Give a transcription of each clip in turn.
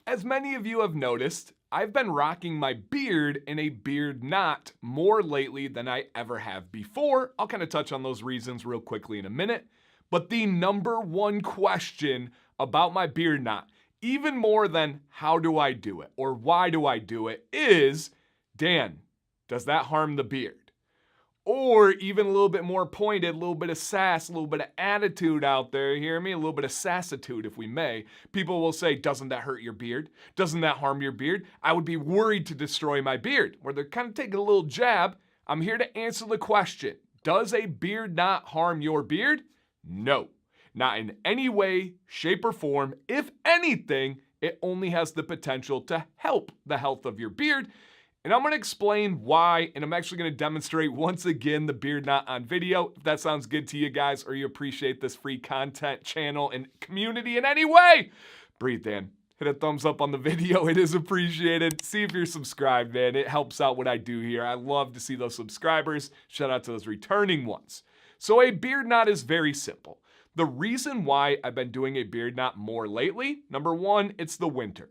As many of you have noticed, I've been rocking my beard in a beard knot more lately than I ever have before. I'll kind of touch on those reasons real quickly in a minute. But the number one question about my beard knot, even more than how do I do it or why do I do it, is, Dan, does that harm the beard? Or even a little bit more pointed, a little bit of sass, a little bit of attitude out there, you hear me? A little bit of sassitude, if we may. People will say, doesn't that hurt your beard? Doesn't that harm your beard? I would be worried to destroy my beard. Where they're kind of taking a little jab. I'm here to answer the question. Does a beard knot harm your beard? No. Not in any way, shape, or form. If anything, it only has the potential to help the health of your beard. And I'm going to explain why, and I'm actually going to demonstrate once again the beard knot on video. If that sounds good to you guys, or you appreciate this free content channel and community in any way, breathe, Dan. Hit a thumbs up on the video. It is appreciated. See if you're subscribed, man. It helps out what I do here. I love to see those subscribers. Shout out to those returning ones. So a beard knot is very simple. The reason why I've been doing a beard knot more lately, number one, it's the winter.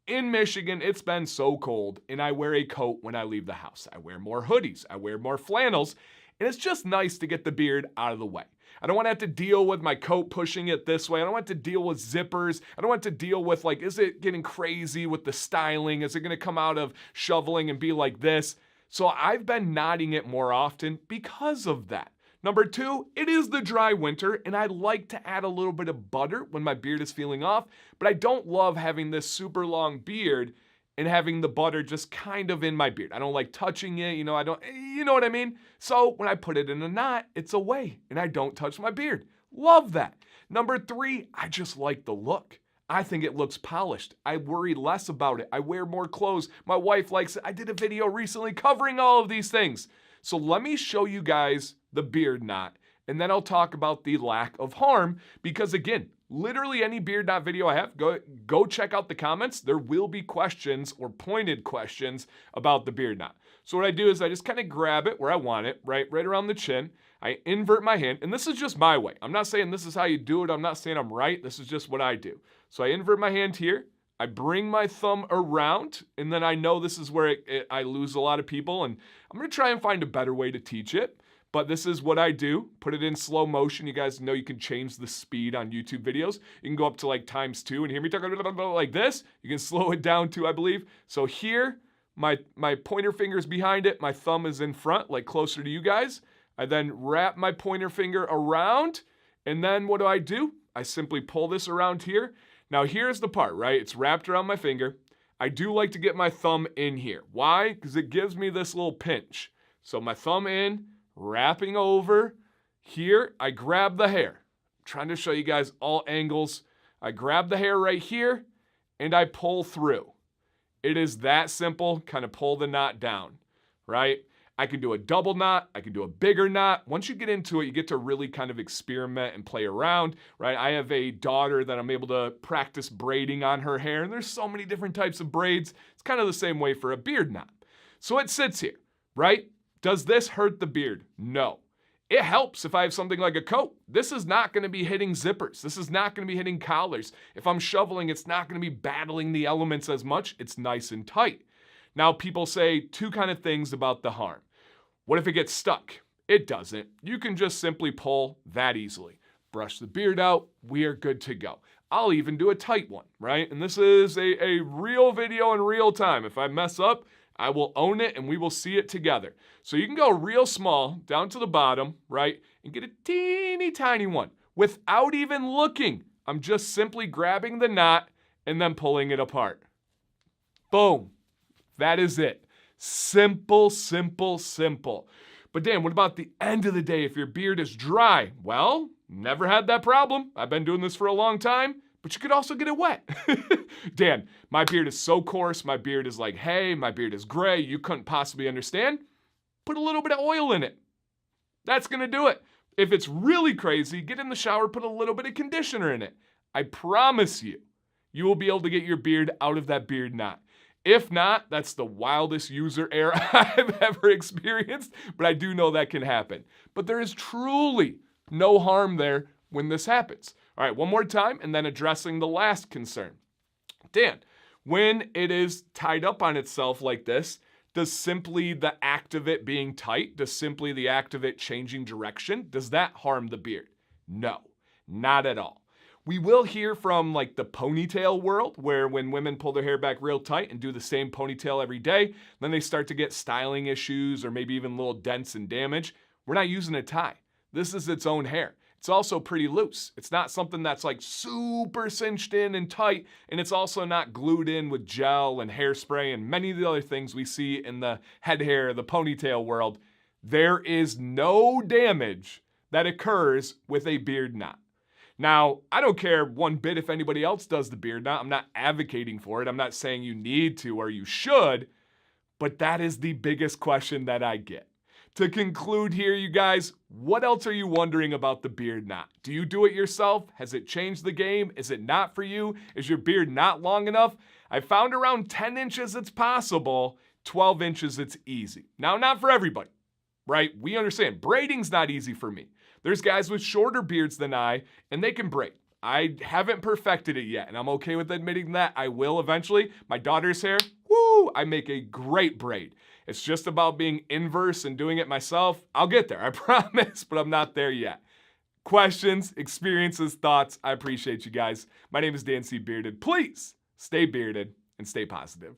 In Michigan, it's been so cold, and I wear a coat when I leave the house. I wear more hoodies, I wear more flannels, and it's just nice to get the beard out of the way. I don't want to have to deal with my coat pushing it this way. I don't want to deal with zippers. I don't want to deal with, like, is it getting crazy with the styling? Is it going to come out of shoveling and be like this? So I've been knotting it more often because of that. Number two, it is the dry winter, and I like to add a little bit of butter when my beard is feeling off, but I don't love having this super long beard and having the butter just kind of in my beard. I don't like touching it, you know what I mean? So when I put it in a knot, it's away, and I don't touch my beard. Love that. Number three, I just like the look. I think it looks polished. I worry less about it. I wear more clothes. My wife likes it. I did a video recently covering all of these things. So let me show you guys the beard knot, and then I'll talk about the lack of harm, because again, literally any beard knot video I have, go check out the comments. There will be questions or pointed questions about the beard knot. So what I do is I just kind of grab it where I want it, right around the chin. I invert my hand, and this is just my way. I'm not saying this is how you do it. I'm not saying I'm right. This is just what I do. So I invert my hand here. I bring my thumb around, and then I know this is where I lose a lot of people, and I'm going to try and find a better way to teach it. But this is what I do. Put it in slow motion. You guys know you can change the speed on YouTube videos. You can go up to like ×2 and hear me talk like this. You can slow it down too, I believe. So here, my pointer finger is behind it. My thumb is in front, like closer to you guys. I then wrap my pointer finger around. And then what do? I simply pull this around here. Now here's the part, right? It's wrapped around my finger. I do like to get my thumb in here. Why? Because it gives me this little pinch. So my thumb in, wrapping over. Here, I grab the hair. I'm trying to show you guys all angles. I grab the hair right here, and I pull through. It is that simple, kind of pull the knot down, right? I can do a double knot. I can do a bigger knot. Once you get into it, you get to really kind of experiment and play around, right? I have a daughter that I'm able to practice braiding on her hair, and there's so many different types of braids. It's kind of the same way for a beard knot. So it sits here, right? Does this hurt the beard? No. It helps if I have something like a coat. This is not going to be hitting zippers. This is not going to be hitting collars. If I'm shoveling, it's not going to be battling the elements as much. It's nice and tight. Now, people say two kind of things about the harm. What if it gets stuck? It doesn't. You can just simply pull that easily. Brush the beard out. We are good to go. I'll even do a tight one, right? And this is a real video in real time. If I mess up, I will own it and we will see it together. So you can go real small down to the bottom, right? And get a teeny tiny one without even looking. I'm just simply grabbing the knot and then pulling it apart. Boom. That is it. Simple, simple, simple. But Dan, what about the end of the day if your beard is dry? Well, never had that problem. I've been doing this for a long time. But you could also get it wet. Dan, my beard is so coarse. My beard is like hay. My beard is gray. You couldn't possibly understand. Put a little bit of oil in it. That's going to do it. If it's really crazy, get in the shower, put a little bit of conditioner in it. I promise you, you will be able to get your beard out of that beard knot. If not, that's the wildest user error I've ever experienced, but I do know that can happen. But there is truly no harm there when this happens. All right, one more time, and then addressing the last concern. Dan, When it is tied up on itself like this, does simply the act of it being tight, does simply the act of it changing direction, does that harm the beard? No, not at all. We will hear from like the ponytail world, where when women pull their hair back real tight and do the same ponytail every day, then they start to get styling issues or maybe even little dents and damage. We're not using a tie. This is its own hair. It's also pretty loose. It's not something that's like super cinched in and tight, and it's also not glued in with gel and hairspray and many of the other things we see in the head hair, the ponytail world. There is no damage that occurs with a beard knot. Now, I don't care one bit if anybody else does the beard knot. I'm not advocating for it. I'm not saying you need to or you should, but that is the biggest question that I get. To conclude here, you guys, what else are you wondering about the beard knot? Do you do it yourself? Has it changed the game? Is it not for you? Is your beard not long enough? I found around 10 inches it's possible, 12 inches it's easy. Now, not for everybody, right? We understand. Braiding's not easy for me. There's guys with shorter beards than I, and they can braid. I haven't perfected it yet, and I'm okay with admitting that. I will eventually. My daughter's hair, woo, I make a great braid. It's just about being inverse and doing it myself. I'll get there, I promise, but I'm not there yet. Questions, experiences, thoughts, I appreciate you guys. My name is Dan C. Bearded. Please stay bearded and stay positive.